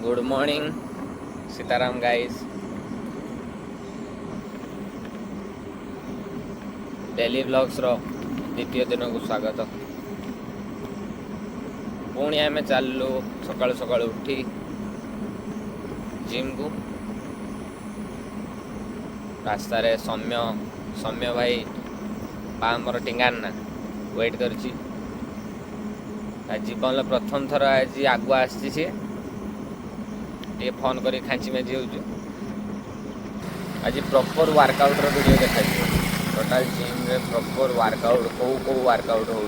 Good morning Sitaram guys. Daily vlogs रो द्वितीय दिन को स्वागत। पुणी आम चलू सकाळु सकाळु उठी जिम को। रास्तार सौम्य सौम्य भाई पामर टिंगान ना वेट कर जीवन प्रथम थर आज आगुआ आसी सी फोन कर खाँची मेजी हो। आज प्रॉपर वर्कआउट वीडियो देखा टोटाल जिम रे प्रॉपर वर्कआउट कौ वर्कआउट हो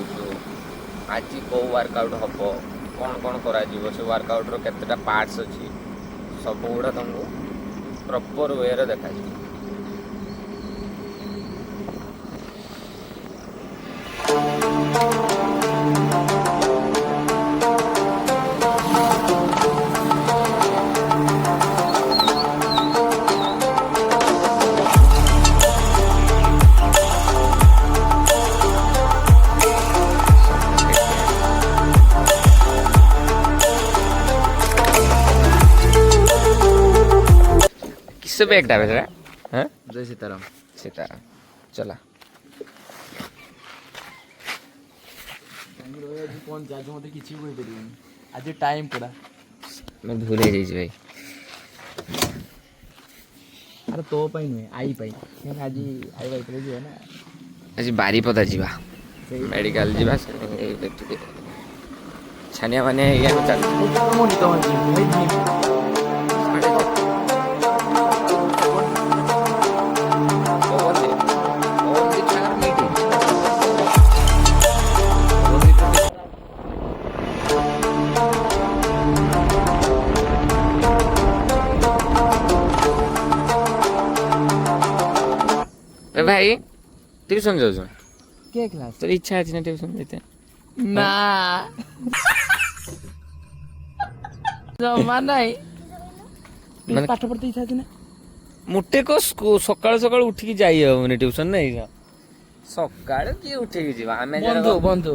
आज कौ वर्कआउट हम कौन कौन करा से वर्कआउट रो केतेटा पार्ट्स अच्छी सब गुड़ा तुमको प्रॉपर वे रे देखा। किससे बैग डाले रे? हैं? जय सीताराम। सीताराम चला। कौन आज मत किसी को कह आज टाइम पूरा मैं भूल ही भाई। अरे तो पाई नुहे आई पाई आज आई भाई पर जो है ना आज बारीपदा जीवा मेडिकल जीवा छानिया माने ये चल भाई ट्यूशन जाऊ के क्लास तो इच्छा है ना ट्यूशन देते ना जमा नहीं माने पाठ पढ़ते इच्छा है ना मुटे को सकाळ सकाळ उठी जाई हबनी ट्यूशन नहीं सकाळ की उठी जीवा आमे बंधु बंधु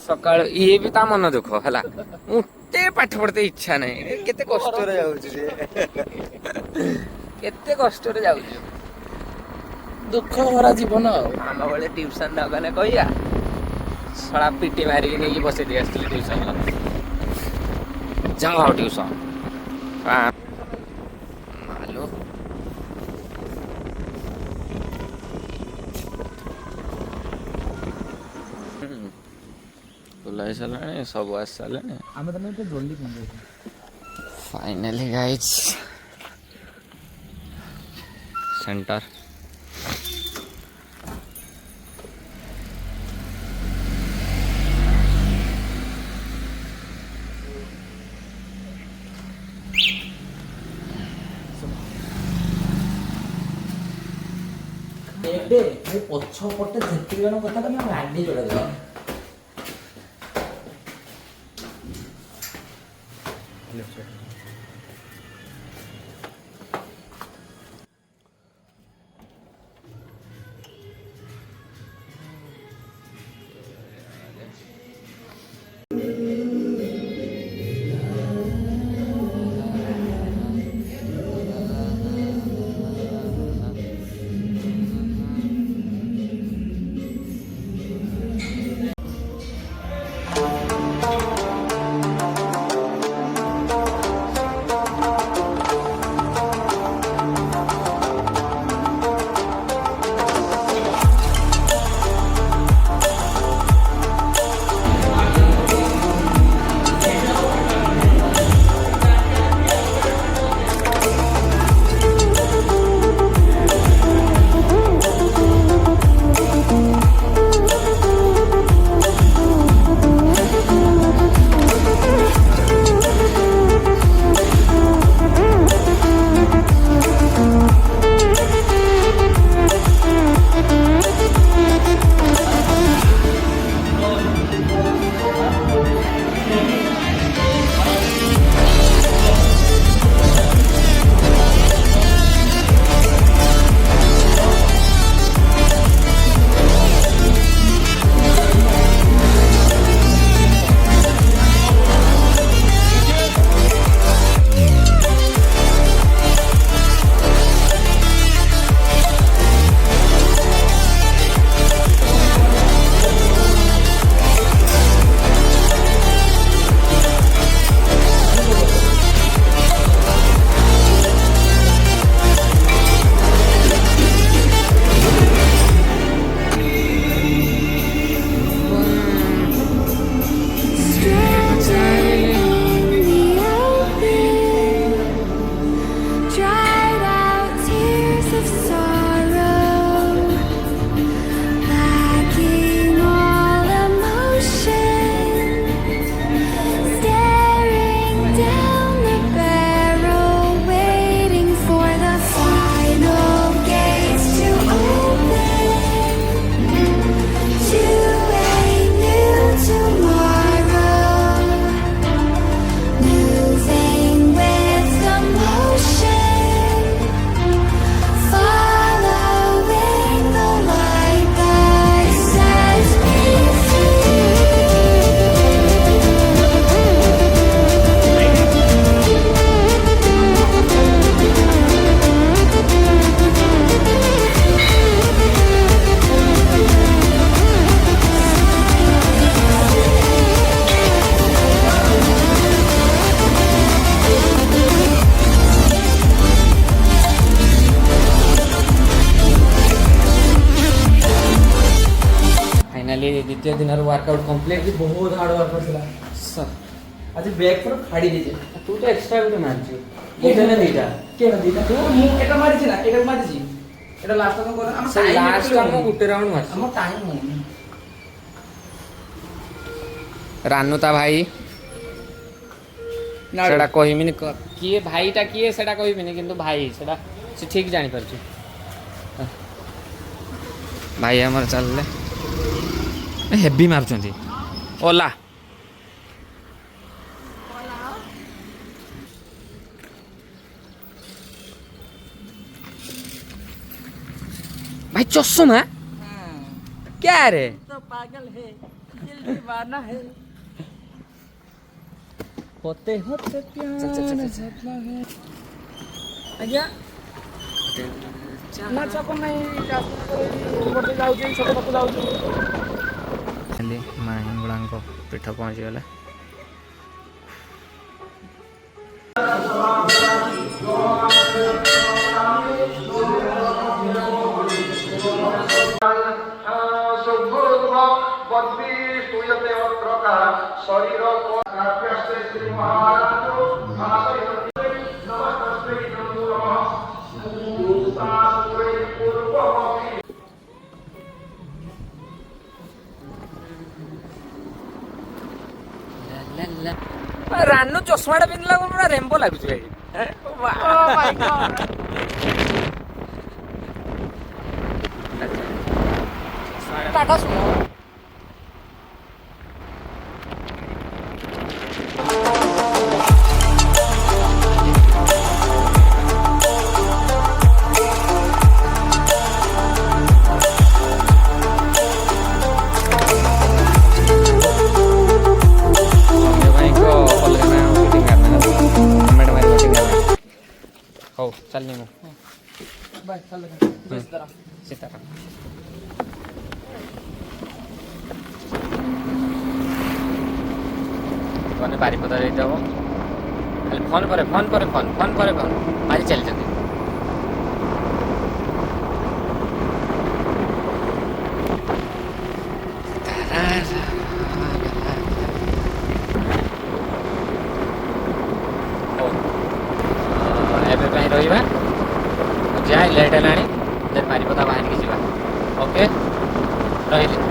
सकाळ ये भी ता मन दुख हला मुटे पाठ पढ़ते इच्छा नहीं केते कष्ट रे जाऊ केते कष्ट रे जाऊ दुख भरा जीवन आम बड़े ट्यूशन दगने कहिया सड़ा पिटी मारिक नहीं बसई दी आसती ट्यूशन जाओ ट्यूशन मालो बुलाई सारे सब आस सारे आम तो जल्दी पहुंचे फाइनली गाइज सेंटर पछपटे जेतिक जन कथा तमें गाड़ी जोड़ा दिन वर्कआउट कंप्लीट ଆଜି ବହୁତ ହାର୍ଡ ୱାର୍କ କରିଥିଲା ଆଜି ବ୍ୟାକ୍ ପୁରା ଫାଡ଼ି ଦେଇଛି तू तो एक्स्ट्रा गुटे मारछु गुटे ना दीटा କେଟା ଦିଟା ତୁ ମୁଁ ଏଟା ମାରିଛି ନା ଏଟା ମାରିଛି ଏଟା ଲାଷ୍ଟ କଣ କର ଆମ से लास्ट हम गुटे राउंड मारछु ଆମ ଟାଇମ୍ ହଉନି रानुता भाई सेटा कहमिनी किए भाईटा किए सेटा कहमिनी किंतु भाई सेटा से ठीक जानी परछु भाई हमर चलले हेवी मारछंती ओला भाई चश्मा क्या रे तो पागल है दिल दीवाना है होते होते प्यार सपना है आज्ञा ना छको नहीं गोटे जाउछी छोट पाखु जाउछी खाली माँ हिंगुड़ांक पीठ पहुँची गला रानू चश्मा पिंधला पूरा रेम्बो लगुच टाटा सुनो हो चलनी मु बाय चल सीताराम सीताराम कने बारीपदा जाइते हम खाली फोन पर मारी चली जाते ଏବେ ପାଇଁ ରହିବା ଯାଏ ଲେଟ୍ ହେଲାଣି ବାରିପଦା ବାହାରିକି ଯିବା ଓକେ ରହିଲି